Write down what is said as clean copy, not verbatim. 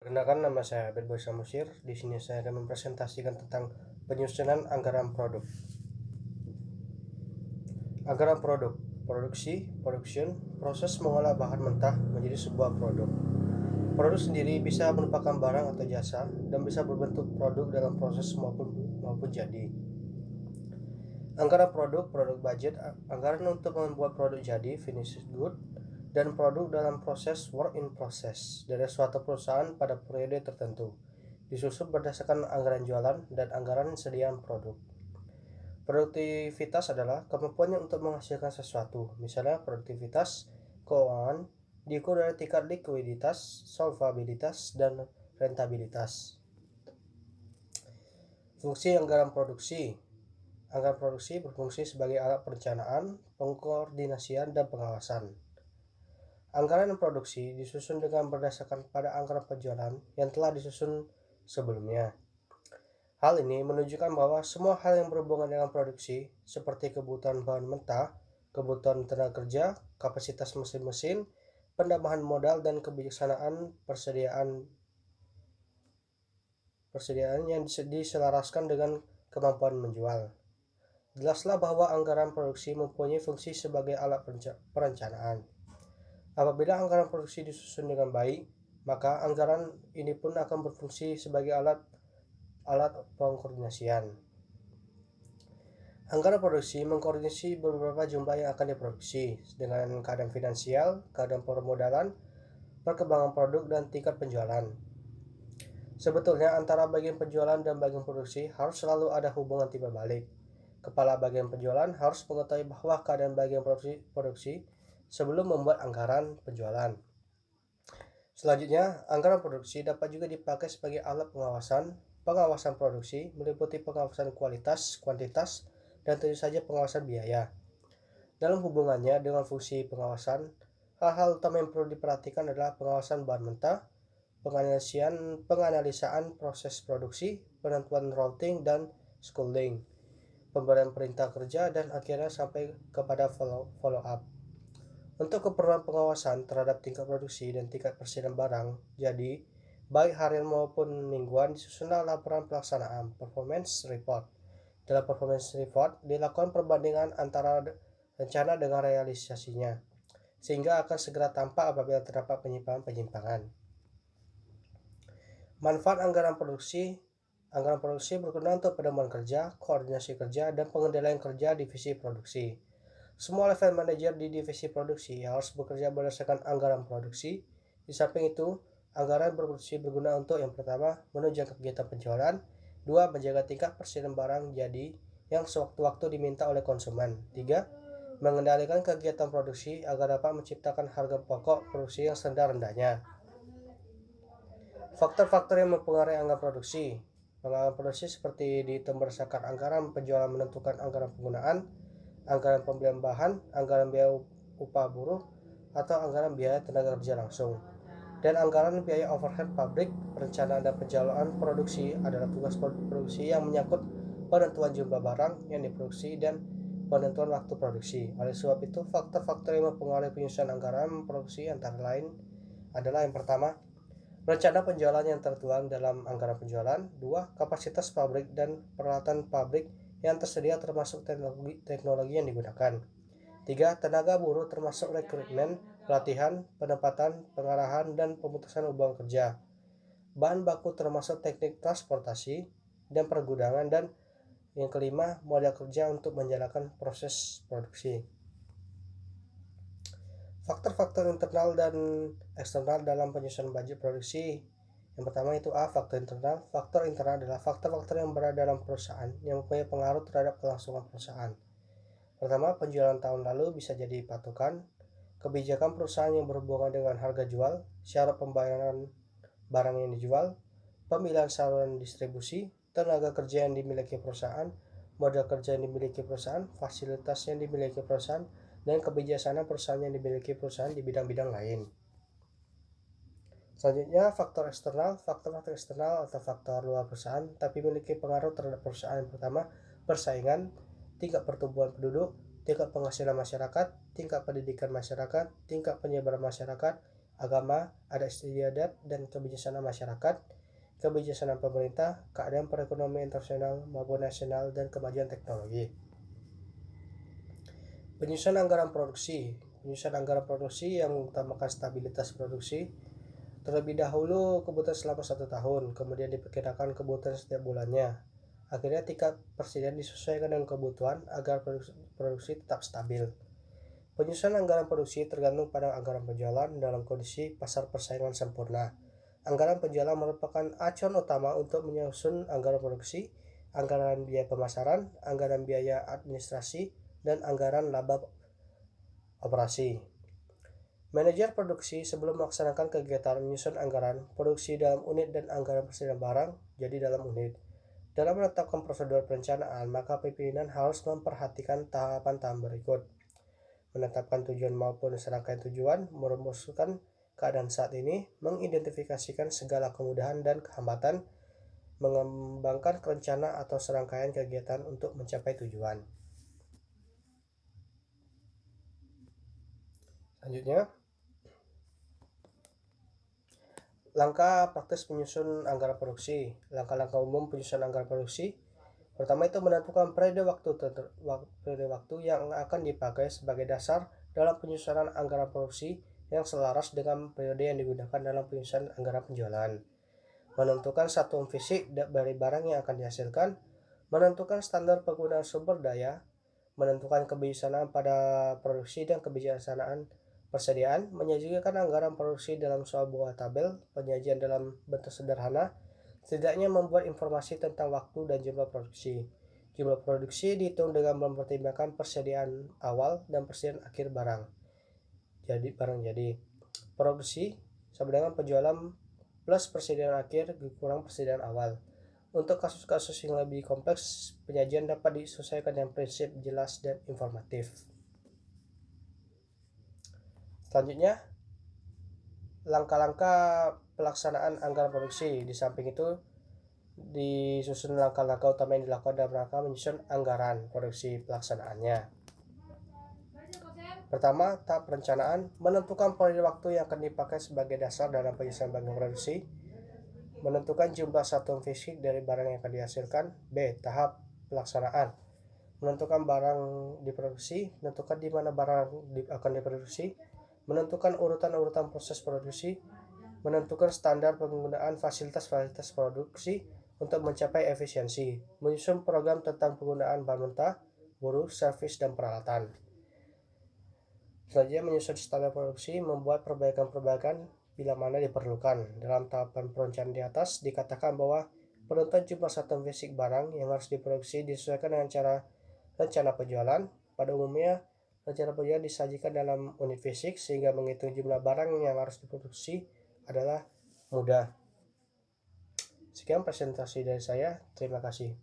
Perkenalkan, nama saya Bedboy Samusir. Di sini saya akan mempresentasikan tentang penyusunan anggaran produk. Anggaran produk, produksi, production, proses mengolah bahan mentah menjadi sebuah produk. Produk sendiri bisa merupakan barang atau jasa dan bisa berbentuk produk dalam proses maupun jadi. Anggaran produk, produk budget, anggaran untuk membuat produk jadi, finished good, dan produk dalam proses work in process dari suatu perusahaan pada periode tertentu, disusun berdasarkan anggaran jualan dan anggaran sediaan produk. Produktivitas adalah kemampuannya untuk menghasilkan sesuatu, misalnya produktivitas keuangan diukur dari tingkat likuiditas, solvabilitas, dan rentabilitas. Fungsi anggaran produksi. Anggaran produksi berfungsi sebagai alat perencanaan, pengkoordinasian, dan pengawasan. Anggaran produksi disusun dengan berdasarkan pada anggaran penjualan yang telah disusun sebelumnya. Hal ini menunjukkan bahwa semua hal yang berhubungan dengan produksi, seperti kebutuhan bahan mentah, kebutuhan tenaga kerja, kapasitas mesin-mesin, penambahan modal, dan kebijaksanaan persediaan yang diselaraskan dengan kemampuan menjual. Jelaslah bahwa anggaran produksi mempunyai fungsi sebagai alat perencanaan. Apabila anggaran produksi disusun dengan baik, maka anggaran ini pun akan berfungsi sebagai alat pengkoordinasian. Anggaran produksi mengkoordinasi beberapa jumlah yang akan diproduksi dengan keadaan finansial, keadaan permodalan, perkembangan produk, dan tingkat penjualan. Sebetulnya antara bagian penjualan dan bagian produksi harus selalu ada hubungan timbal balik. Kepala bagian penjualan harus mengetahui bahwa keadaan bagian produksi sebelum membuat anggaran penjualan. Selanjutnya, anggaran produksi dapat juga dipakai sebagai alat pengawasan. Pengawasan produksi meliputi pengawasan kualitas, kuantitas, dan tentu saja pengawasan biaya. Dalam hubungannya dengan fungsi pengawasan, hal-hal utama yang perlu diperhatikan adalah pengawasan bahan mentah, penganalisaan proses produksi, penentuan routing dan scheduling, pemberian perintah kerja, dan akhirnya sampai kepada follow up. Untuk keperluan pengawasan terhadap tingkat produksi dan tingkat persediaan barang, jadi baik harian maupun mingguan disusunlah laporan pelaksanaan (performance report). Dalam performance report dilakukan perbandingan antara rencana dengan realisasinya, sehingga akan segera tampak apabila terdapat penyimpangan. Manfaat anggaran produksi. Anggaran produksi berguna untuk pedoman kerja, koordinasi kerja, dan pengendalian kerja divisi produksi. Semua level manajer di divisi produksi harus bekerja berdasarkan anggaran produksi. Di samping itu, anggaran produksi berguna untuk yang pertama, menunjang kegiatan penjualan, dua, menjaga tingkat persediaan barang jadi yang sewaktu-waktu diminta oleh konsumen, tiga, mengendalikan kegiatan produksi agar dapat menciptakan harga pokok produksi yang serendah-rendahnya. Faktor-faktor yang mempengaruhi anggaran produksi. Anggaran produksi seperti dihitung berdasarkan anggaran penjualan menentukan anggaran penggunaan, anggaran pembelian bahan, anggaran biaya upah buruh, atau anggaran biaya tenaga kerja langsung. Dan anggaran biaya overhead pabrik, perencanaan dan pengelolaan produksi adalah tugas produksi yang menyangkut penentuan jumlah barang yang diproduksi dan penentuan waktu produksi. Oleh sebab itu, faktor-faktor yang mempengaruhi penyusunan anggaran produksi antara lain adalah yang pertama, rencana penjualan yang tertuang dalam anggaran penjualan. 2. Kapasitas pabrik dan peralatan pabrik yang tersedia termasuk teknologi yang digunakan. 3. Tenaga buruh termasuk rekrutmen, pelatihan, penempatan, pengarahan, dan pemutusan hubungan kerja. Bahan baku termasuk teknik transportasi dan pergudangan. Dan yang kelima, modal kerja untuk menjalankan proses produksi. Faktor-faktor internal dan eksternal dalam penyusunan budget produksi. Yang pertama itu A. Faktor internal. Faktor internal adalah faktor-faktor yang berada dalam perusahaan yang mempunyai pengaruh terhadap kelangsungan perusahaan. Pertama, penjualan tahun lalu bisa jadi patokan. Kebijakan perusahaan yang berhubungan dengan harga jual, syarat pembayaran barang yang dijual, pemilihan saluran distribusi, tenaga kerja yang dimiliki perusahaan, modal kerja yang dimiliki perusahaan, fasilitas yang dimiliki perusahaan, dan kebijaksanaan perusahaan yang dimiliki perusahaan di bidang-bidang lain. Selanjutnya, faktor eksternal. Faktor-faktor eksternal atau faktor luar perusahaan tapi memiliki pengaruh terhadap perusahaan. Yang pertama, persaingan, tingkat pertumbuhan penduduk, tingkat penghasilan masyarakat, tingkat pendidikan masyarakat, tingkat penyebaran masyarakat, agama, adat istiadat dan kebijaksanaan masyarakat, kebijaksanaan pemerintah, keadaan perekonomian internasional maupun nasional, dan kemajuan teknologi. Penyusunan anggaran produksi. Penyusunan anggaran produksi yang mengutamakan stabilitas produksi. Terlebih dahulu kebutuhan selama 1 tahun, kemudian diperkirakan kebutuhan setiap bulannya. Akhirnya tingkat persediaan disesuaikan dengan kebutuhan agar produksi tetap stabil. Penyusunan anggaran produksi tergantung pada anggaran penjualan dalam kondisi pasar persaingan sempurna. Anggaran penjualan merupakan acuan utama untuk menyusun anggaran produksi, anggaran biaya pemasaran, anggaran biaya administrasi, dan anggaran laba operasi. Manajer produksi sebelum melaksanakan kegiatan menyusun anggaran produksi dalam unit dan anggaran persediaan barang jadi dalam unit. Dalam menetapkan prosedur perencanaan, maka pimpinan harus memperhatikan tahapan-tahapan berikut. Menetapkan tujuan maupun serangkaian tujuan, merumuskan keadaan saat ini, mengidentifikasikan segala kemudahan dan kehambatan, mengembangkan rencana atau serangkaian kegiatan untuk mencapai tujuan. Selanjutnya, langkah praktis penyusun anggaran produksi. Langkah-langkah umum penyusunan anggaran produksi. Pertama itu menentukan periode waktu yang akan dipakai sebagai dasar dalam penyusunan anggaran produksi yang selaras dengan periode yang digunakan dalam penyusunan anggaran penjualan. Menentukan satuan fisik dari barang yang akan dihasilkan. Menentukan standar penggunaan sumber daya. Menentukan kebijaksanaan pada produksi dan kebijaksanaan persediaan, menyajikan anggaran produksi dalam sebuah tabel penyajian dalam bentuk sederhana, setidaknya membuat informasi tentang waktu dan jumlah produksi. Jumlah produksi dihitung dengan mempertimbangkan persediaan awal dan persediaan akhir barang. Jadi produksi sama dengan penjualan plus persediaan akhir kurang persediaan awal. Untuk kasus-kasus yang lebih kompleks, penyajian dapat disesuaikan dengan prinsip jelas dan informatif. Selanjutnya, langkah-langkah pelaksanaan anggaran produksi. Di samping itu, disusun langkah-langkah utama yang dilakukan dalam rangka menyusun anggaran produksi pelaksanaannya. Pertama, tahap perencanaan, menentukan periode waktu yang akan dipakai sebagai dasar dalam penyusunan anggaran produksi. Menentukan jumlah satuan fisik dari barang yang akan dihasilkan. B. Tahap pelaksanaan, menentukan barang diproduksi, menentukan di mana barang akan diproduksi, menentukan urutan-urutan proses produksi, menentukan standar penggunaan fasilitas-fasilitas produksi untuk mencapai efisiensi, menyusun program tentang penggunaan bahan mentah, buruh, servis, dan peralatan. Selanjutnya, menyusun standar produksi, membuat perbaikan-perbaikan bila mana diperlukan. Dalam tahapan perencanaan di atas, dikatakan bahwa penentuan jumlah satuan fisik barang yang harus diproduksi disesuaikan dengan rencana penjualan. Pada umumnya, rencana penjualan disajikan dalam unit fisik sehingga menghitung jumlah barang yang harus diproduksi adalah mudah. Sekian presentasi dari saya. Terima kasih.